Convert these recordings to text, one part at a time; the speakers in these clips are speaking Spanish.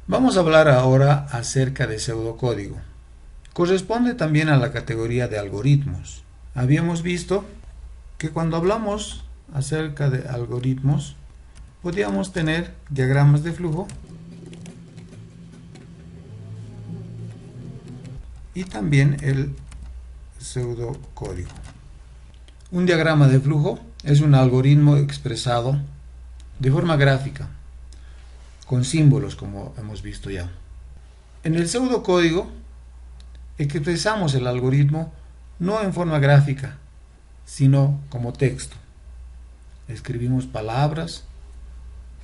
Vamos a hablar ahora acerca de pseudocódigo. Corresponde también a la categoría de algoritmos. Habíamos visto que cuando hablamos acerca de algoritmos, podíamos tener diagramas de flujo y también el pseudocódigo. Un diagrama de flujo es un algoritmo expresado de forma gráfica, con símbolos, como hemos visto ya. En el pseudocódigo expresamos el algoritmo no en forma gráfica, sino como texto. Escribimos palabras,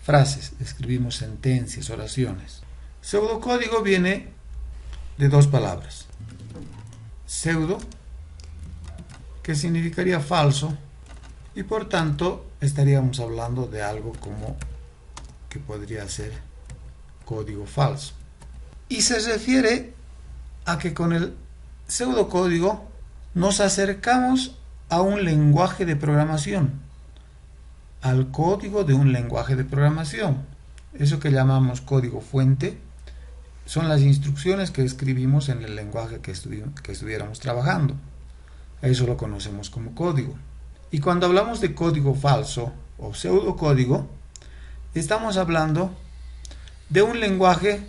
frases, escribimos sentencias, oraciones. Pseudocódigo viene de dos palabras. Pseudo, que significaría falso, y por tanto estaríamos hablando de algo como que podría ser código falso. Y se refiere a que con el pseudocódigo nos acercamos a un lenguaje de programación, al código de un lenguaje de programación. Eso que llamamos código fuente son las instrucciones que escribimos en el lenguaje que estuviéramos trabajando. Eso lo conocemos como código. Y cuando hablamos de código falso o pseudocódigo, estamos hablando de un lenguaje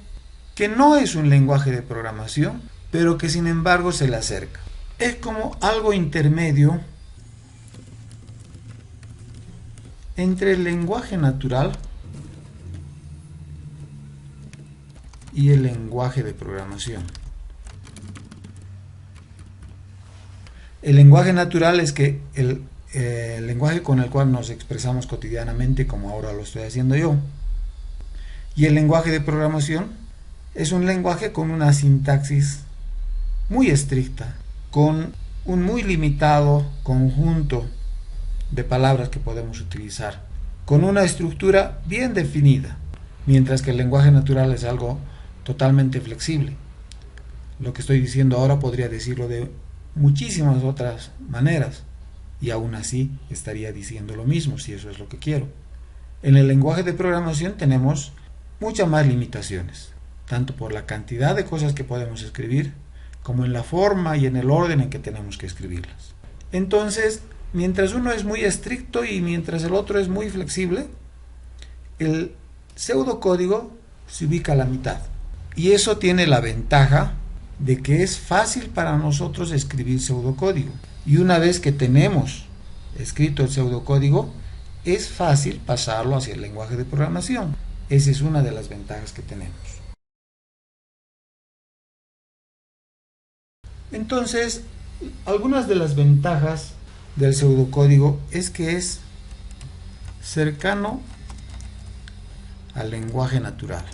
que no es un lenguaje de programación, pero que sin embargo se le acerca. Es como algo intermedio entre el lenguaje natural y el lenguaje de programación. El lenguaje natural es que el lenguaje con el cual nos expresamos cotidianamente, como ahora lo estoy haciendo yo. Y el lenguaje de programación es un lenguaje con una sintaxis muy estricta, con un muy limitado conjunto de palabras que podemos utilizar, con una estructura bien definida, mientras que el lenguaje natural es algo totalmente flexible. Lo que estoy diciendo ahora podría decirlo de muchísimas otras maneras, y aún así estaría diciendo lo mismo, si eso es lo que quiero. En el lenguaje de programación tenemos muchas más limitaciones, tanto por la cantidad de cosas que podemos escribir, como en la forma y en el orden en que tenemos que escribirlas. Entonces, mientras uno es muy estricto y mientras el otro es muy flexible, el pseudocódigo se ubica a la mitad. Y eso tiene la ventaja de que es fácil para nosotros escribir pseudocódigo. Y una vez que tenemos escrito el pseudocódigo, es fácil pasarlo hacia el lenguaje de programación. Esa es una de las ventajas que tenemos. Entonces, algunas de las ventajas del pseudocódigo es que es cercano al lenguaje natural.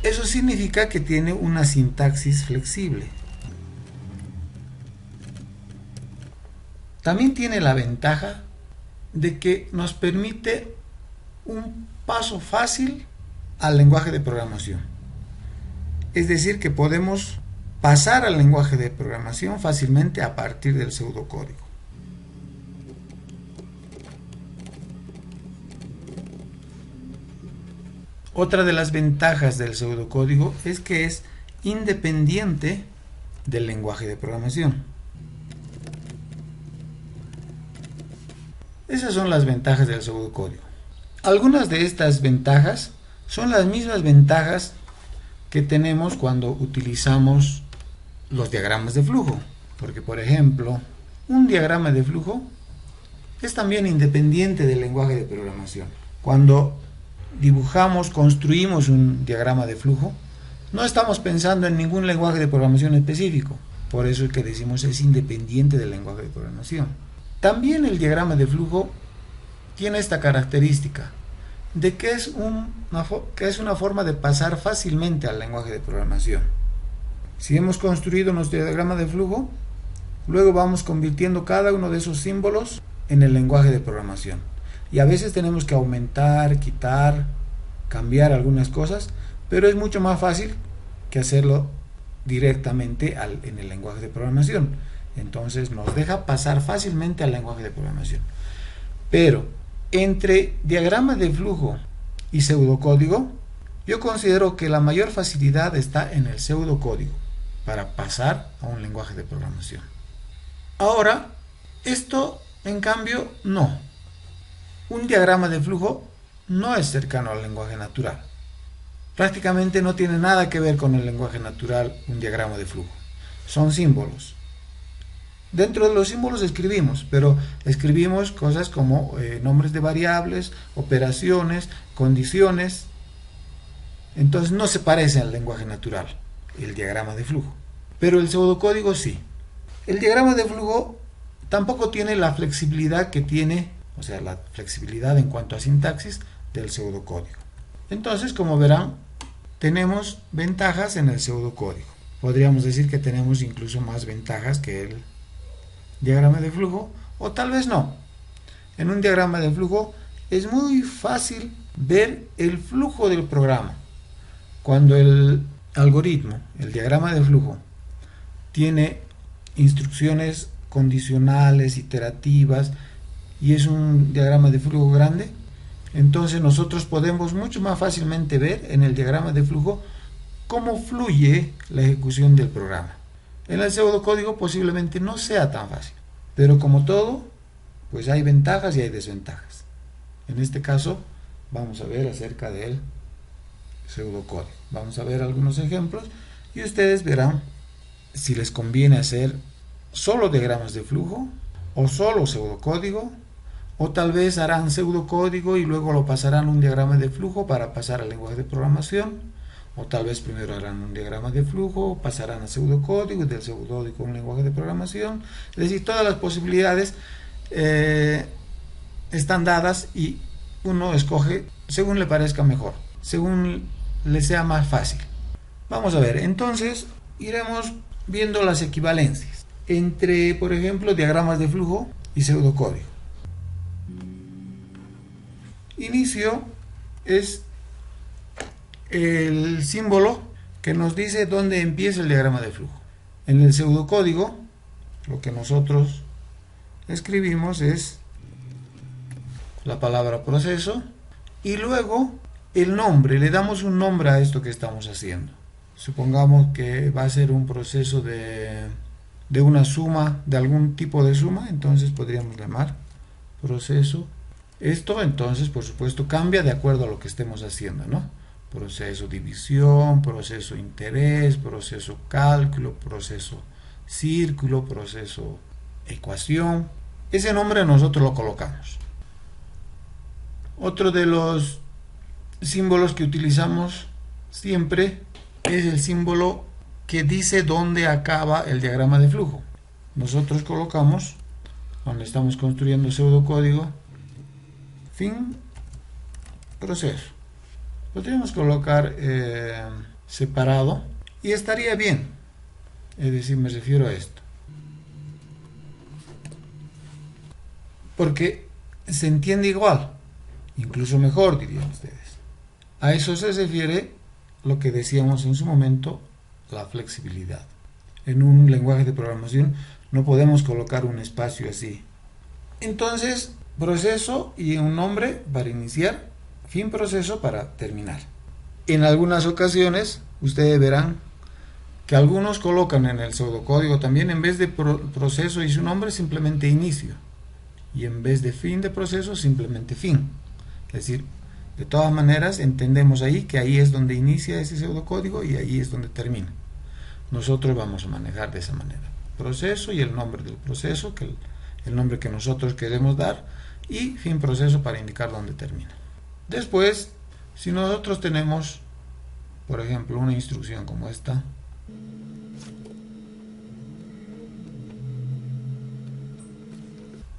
Eso significa que tiene una sintaxis flexible. También tiene la ventaja de que nos permite un paso fácil al lenguaje de programación. Es decir, que podemos pasar al lenguaje de programación fácilmente a partir del pseudocódigo. Otra de las ventajas del pseudocódigo es que es independiente del lenguaje de programación. Esas son las ventajas del pseudocódigo. Algunas de estas ventajas son las mismas ventajas que tenemos cuando utilizamos los diagramas de flujo. Porque, por ejemplo, un diagrama de flujo es también independiente del lenguaje de programación. Cuando dibujamos, construimos un diagrama de flujo, no estamos pensando en ningún lenguaje de programación específico. Por eso es que decimos es independiente del lenguaje de programación. También el diagrama de flujo tiene esta característica de que es una forma de pasar fácilmente al lenguaje de programación. Si hemos construido nuestro diagrama de flujo, luego vamos convirtiendo cada uno de esos símbolos en el lenguaje de programación. Y a veces tenemos que aumentar, quitar, cambiar algunas cosas, pero es mucho más fácil que hacerlo directamente en el lenguaje de programación. Entonces nos deja pasar fácilmente al lenguaje de programación. Pero Entre diagrama de flujo y pseudocódigo, yo considero que la mayor facilidad está en el pseudocódigo para pasar a un lenguaje de programación. Ahora, esto en cambio no. Un diagrama de flujo no es cercano al lenguaje natural. Prácticamente no tiene nada que ver con el lenguaje natural un diagrama de flujo. Son símbolos. Dentro de los símbolos escribimos, pero escribimos cosas como nombres de variables, operaciones, condiciones. Entonces no se parece al lenguaje natural, el diagrama de flujo. Pero el pseudocódigo sí. El diagrama de flujo tampoco tiene la flexibilidad que tiene, o sea, la flexibilidad en cuanto a sintaxis del pseudocódigo. Entonces, como verán, tenemos ventajas en el pseudocódigo. Podríamos decir que tenemos incluso más ventajas que el diagrama de flujo, o tal vez no. En un diagrama de flujo es muy fácil ver el flujo del programa. Cuando el algoritmo, el diagrama de flujo, tiene instrucciones condicionales, iterativas, y es un diagrama de flujo grande, entonces nosotros podemos mucho más fácilmente ver en el diagrama de flujo cómo fluye la ejecución del programa. En el pseudocódigo posiblemente no sea tan fácil, pero como todo, pues hay ventajas y hay desventajas. En este caso vamos a ver acerca del pseudocódigo. Vamos a ver algunos ejemplos y ustedes verán si les conviene hacer solo diagramas de flujo o solo pseudocódigo, o tal vez harán pseudocódigo y luego lo pasarán a un diagrama de flujo para pasar al lenguaje de programación, o tal vez primero harán un diagrama de flujo, pasarán a pseudocódigo y del pseudocódigo a un lenguaje de programación. Es decir, todas las posibilidades están dadas y uno escoge según le parezca mejor, según le sea más fácil. Vamos a ver, entonces iremos viendo las equivalencias entre, por ejemplo, diagramas de flujo y pseudocódigo. Inicio es el símbolo que nos dice dónde empieza el diagrama de flujo. En el pseudocódigo, lo que nosotros escribimos es la palabra proceso y luego el nombre, le damos un nombre a esto que estamos haciendo. Supongamos que va a ser un proceso de una suma, de algún tipo de suma, entonces podríamos llamar proceso. Esto entonces, por supuesto, cambia de acuerdo a lo que estemos haciendo, ¿no? Proceso división, proceso interés, proceso cálculo, proceso círculo, proceso ecuación. Ese nombre nosotros lo colocamos. Otro de los símbolos que utilizamos siempre es el símbolo que dice dónde acaba el diagrama de flujo. Nosotros colocamos, cuando estamos construyendo pseudocódigo, fin, proceso. Podríamos colocar separado y estaría bien. Es decir, me refiero a esto. Porque se entiende igual, incluso mejor, dirían ustedes. A eso se refiere lo que decíamos en su momento, la flexibilidad. En un lenguaje de programación no podemos colocar un espacio así. Entonces, proceso y un nombre para iniciar, fin proceso para terminar. En algunas ocasiones, ustedes verán que algunos colocan en el pseudocódigo también, en vez de proceso y su nombre, simplemente inicio. Y en vez de fin de proceso, simplemente fin. Es decir, de todas maneras, entendemos ahí que ahí es donde inicia ese pseudocódigo y ahí es donde termina. Nosotros vamos a manejar de esa manera. Proceso y el nombre del proceso, que el nombre que nosotros queremos dar, y fin proceso para indicar dónde termina. Después, si nosotros tenemos, por ejemplo, una instrucción como esta,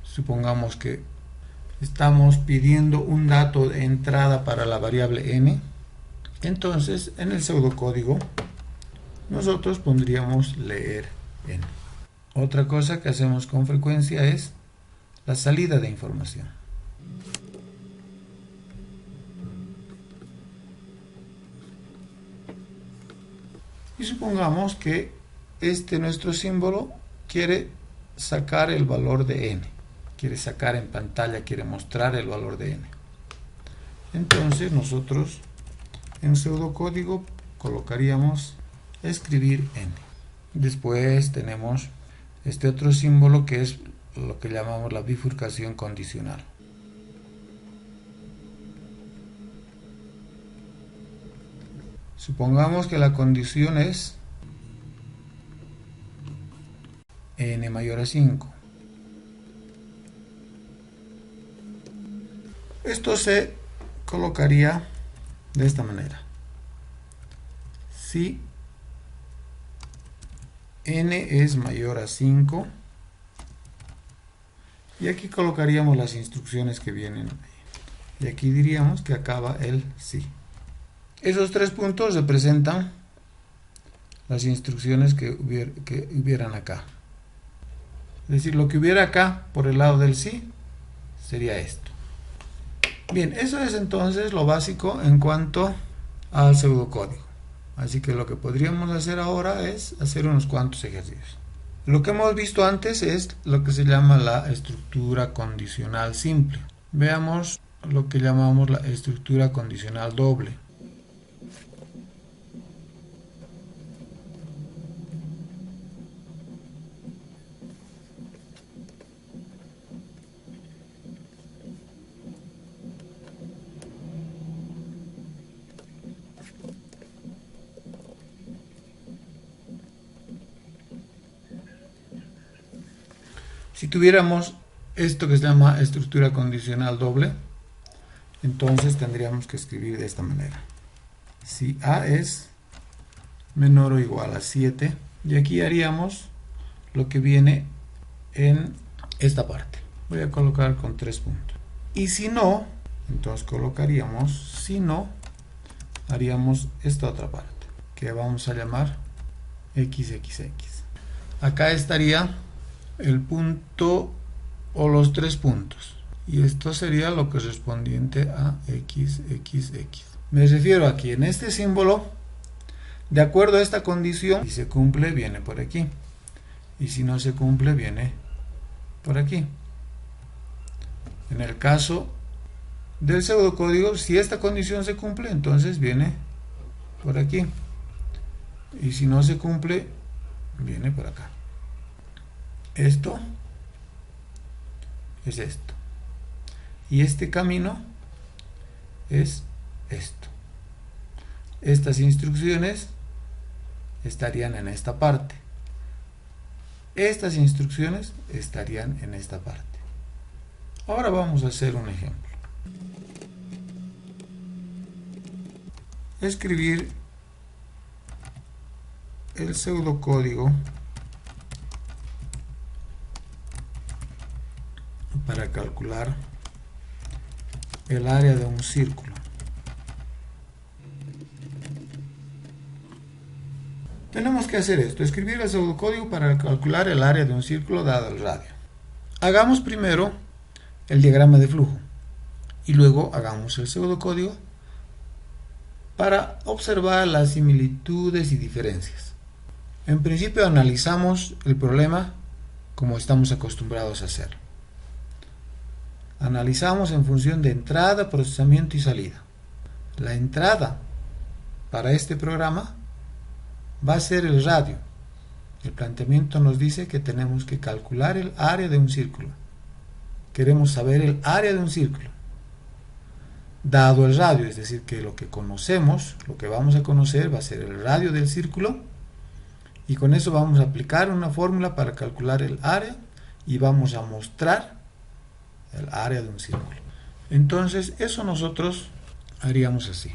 supongamos que estamos pidiendo un dato de entrada para la variable n, entonces en el pseudocódigo nosotros pondríamos leer n. Otra cosa que hacemos con frecuencia es la salida de información. Y supongamos que nuestro símbolo quiere sacar el valor de n. quiere sacar en pantalla, quiere mostrar el valor de n. Entonces nosotros en pseudocódigo colocaríamos escribir n. Después tenemos este otro símbolo que es lo que llamamos la bifurcación condicional. Supongamos que la condición es n mayor a 5. Esto se colocaría de esta manera. Si n es mayor a 5, y aquí colocaríamos las instrucciones que vienen ahí. Y aquí diríamos que acaba el sí. Esos 3 puntos representan las instrucciones que hubieran acá. Es decir, lo que hubiera acá por el lado del sí sería esto. Bien, eso es entonces lo básico en cuanto al pseudocódigo. Así que lo que podríamos hacer ahora es hacer unos cuantos ejercicios. Lo que hemos visto antes es lo que se llama la estructura condicional simple. Veamos lo que llamamos la estructura condicional doble. Si tuviéramos esto que se llama estructura condicional doble, entonces tendríamos que escribir de esta manera. Si a es menor o igual a 7, y aquí haríamos lo que viene en esta parte. Voy a colocar con 3 puntos. Y si no, entonces colocaríamos, si no, haríamos esta otra parte, que vamos a llamar xxx. Acá estaría el punto o los 3 puntos, y esto sería lo correspondiente a xxx. Me refiero aquí en este símbolo, de acuerdo a esta condición, si se cumple viene por aquí, y si no se cumple viene por aquí. En el caso del pseudocódigo, si esta condición se cumple, entonces viene por aquí, y si no se cumple viene por acá. Esto es esto, y este camino es esto. Estas instrucciones estarían en esta parte, estas instrucciones estarían en esta parte. Ahora vamos a hacer un ejemplo. Escribir el pseudocódigo para calcular el área de un círculo. Tenemos que hacer esto, escribir el pseudocódigo para calcular el área de un círculo dado el radio. Hagamos primero el diagrama de flujo y luego hagamos el pseudocódigo para observar las similitudes y diferencias. En principio analizamos el problema como estamos acostumbrados a hacer. Analizamos en función de entrada, procesamiento y salida. La entrada para este programa va a ser el radio. El planteamiento nos dice que tenemos que calcular el área de un círculo. Queremos saber el área de un círculo dado el radio, es decir, que lo que conocemos, lo que vamos a conocer va a ser el radio del círculo, y con eso vamos a aplicar una fórmula para calcular el área y vamos a mostrar el área de un círculo. Entonces eso nosotros haríamos así.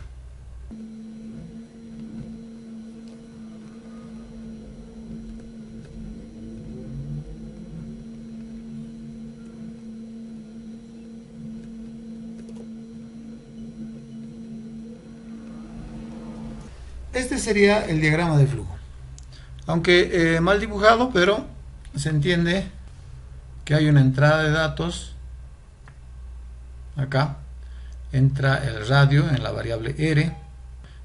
Este sería el diagrama de flujo, aunque mal dibujado, pero se entiende que hay una entrada de datos. Acá entra el radio en la variable r.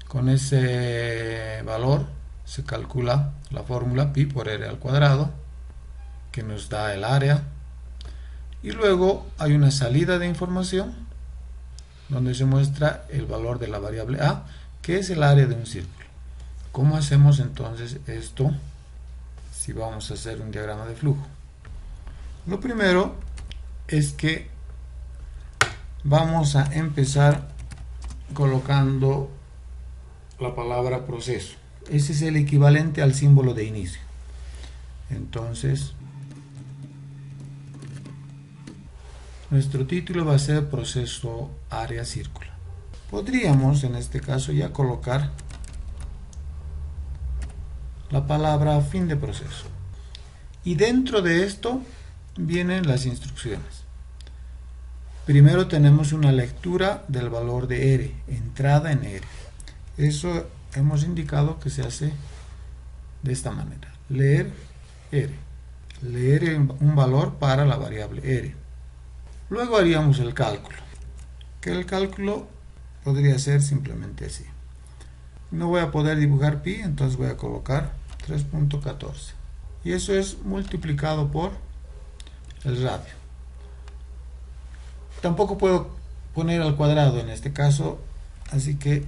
Con ese valor se calcula la fórmula pi por r al cuadrado, que nos da el área, y luego hay una salida de información donde se muestra el valor de la variable a, que es el área de un círculo. ¿Cómo hacemos entonces esto si vamos a hacer un diagrama de flujo? Lo primero es que vamos a empezar colocando la palabra proceso. Ese es el equivalente al símbolo de inicio. Entonces, nuestro título va a ser proceso área círculo. Podríamos en este caso ya colocar la palabra fin de proceso. Y dentro de esto vienen las instrucciones. Primero tenemos una lectura del valor de R, entrada en R. Eso hemos indicado que se hace de esta manera. Leer R. Leer un valor para la variable R. Luego haríamos el cálculo. Que el cálculo podría ser simplemente así. No voy a poder dibujar pi, entonces voy a colocar 3.14. Y eso es multiplicado por el radio. Tampoco puedo poner al cuadrado en este caso, así que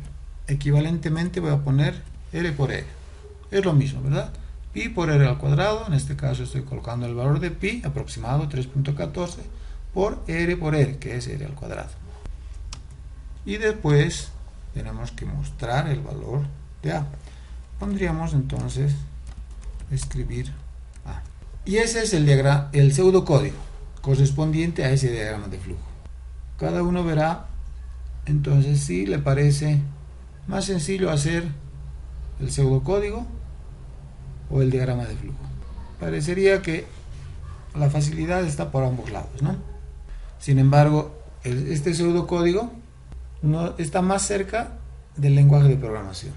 equivalentemente voy a poner R por R. Es lo mismo, ¿verdad? Pi por R al cuadrado, en este caso estoy colocando el valor de pi aproximado 3.14 por R, que es R al cuadrado. Y después tenemos que mostrar el valor de A. Pondríamos entonces escribir A. Y ese es el pseudocódigo correspondiente a ese diagrama de flujo. Cada uno verá entonces si le parece más sencillo hacer el pseudocódigo o el diagrama de flujo. Parecería que la facilidad está por ambos lados, ¿no? Sin embargo, este pseudocódigo no está más cerca del lenguaje de programación.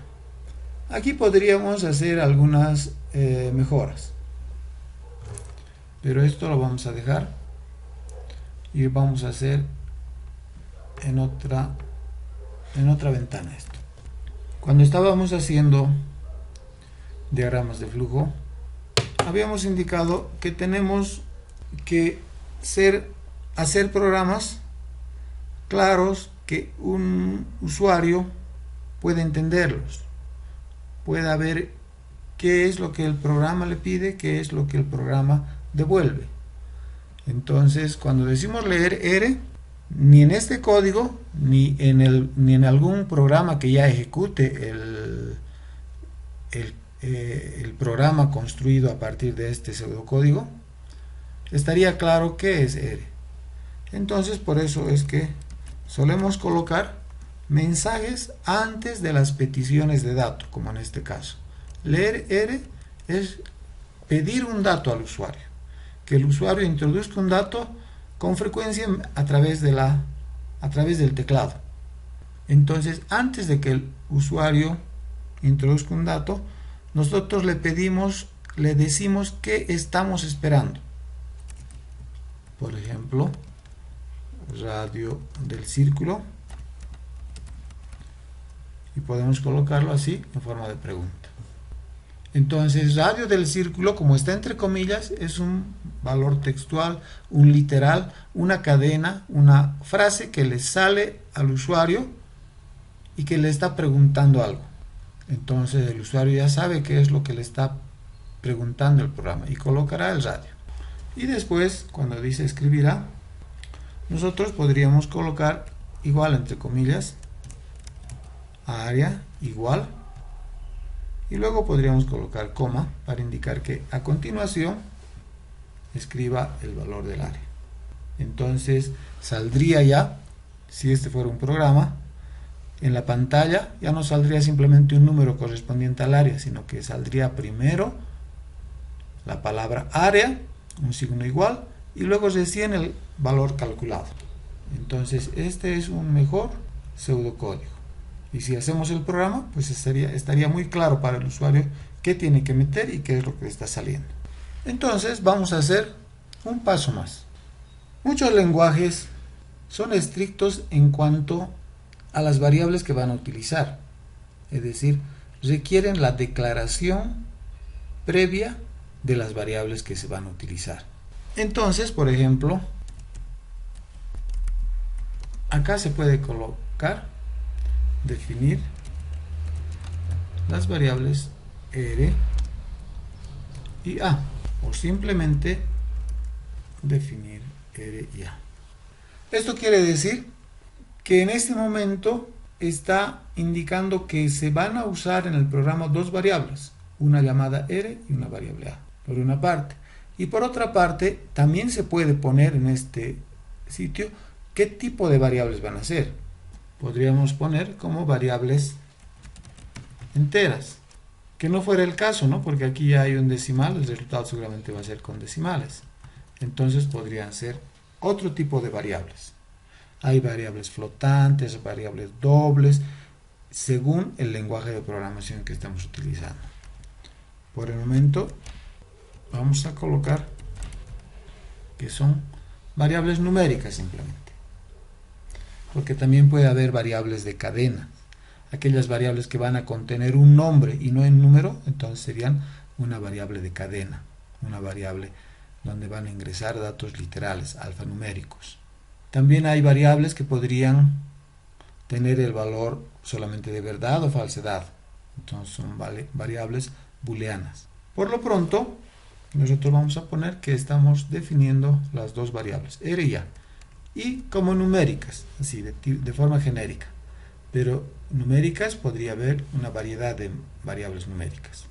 Aquí podríamos hacer algunas mejoras, pero esto lo vamos a dejar y vamos a hacer en otra ventana esto. Cuando estábamos haciendo diagramas de flujo, habíamos indicado que tenemos que hacer programas claros que un usuario pueda entenderlos, pueda ver qué es lo que el programa le pide, qué es lo que el programa devuelve. Entonces, cuando decimos leer R, ni en este código, ni en algún programa que ya ejecute el programa construido a partir de este pseudocódigo, estaría claro qué es R. Entonces, por eso es que solemos colocar mensajes antes de las peticiones de datos, como en este caso. Leer R es pedir un dato al usuario, que el usuario introduzca un dato con frecuencia a través del teclado. Entonces, antes de que el usuario introduzca un dato, nosotros le decimos qué estamos esperando. Por ejemplo, radio del círculo, y podemos colocarlo así en forma de pregunta. Entonces, radio del círculo, como está entre comillas, es un valor textual, un literal, una cadena, una frase que le sale al usuario y que le está preguntando algo. Entonces el usuario ya sabe qué es lo que le está preguntando el programa y colocará el radio. Y después, cuando dice escribirá, nosotros podríamos colocar igual entre comillas, área igual, y luego podríamos colocar coma para indicar que a continuación escriba el valor del área. Entonces saldría ya, si este fuera un programa, en la pantalla ya no saldría simplemente un número correspondiente al área, sino que saldría primero la palabra área, un signo igual, y luego recién el valor calculado. Entonces este es un mejor pseudocódigo. Y si hacemos el programa, pues estaría muy claro para el usuario qué tiene que meter y qué es lo que está saliendo. Entonces vamos a hacer un paso más. Muchos lenguajes son estrictos en cuanto a las variables que van a utilizar. Es decir, requieren la declaración previa de las variables que se van a utilizar. Entonces, por ejemplo, acá se puede colocar, definir las variables R y A, o simplemente definir R y A. Esto quiere decir que en este momento está indicando que se van a usar en el programa dos variables, una llamada R y una variable A, por una parte. Y por otra parte, también se puede poner en este sitio qué tipo de variables van a ser. Podríamos poner como variables enteras, que no fuera el caso, ¿no? Porque aquí ya hay un decimal, el resultado seguramente va a ser con decimales. Entonces podrían ser otro tipo de variables. Hay variables flotantes, variables dobles, según el lenguaje de programación que estamos utilizando. Por el momento vamos a colocar que son variables numéricas simplemente, porque también puede haber variables de cadena. Aquellas variables que van a contener un nombre y no un número, entonces serían una variable de cadena, una variable donde van a ingresar datos literales, alfanuméricos. También hay variables que podrían tener el valor solamente de verdad o falsedad, entonces son variables booleanas. Por lo pronto, nosotros vamos a poner que estamos definiendo las dos variables, R y A, y como numéricas, así de forma genérica. Pero numéricas podría haber una variedad de variables numéricas.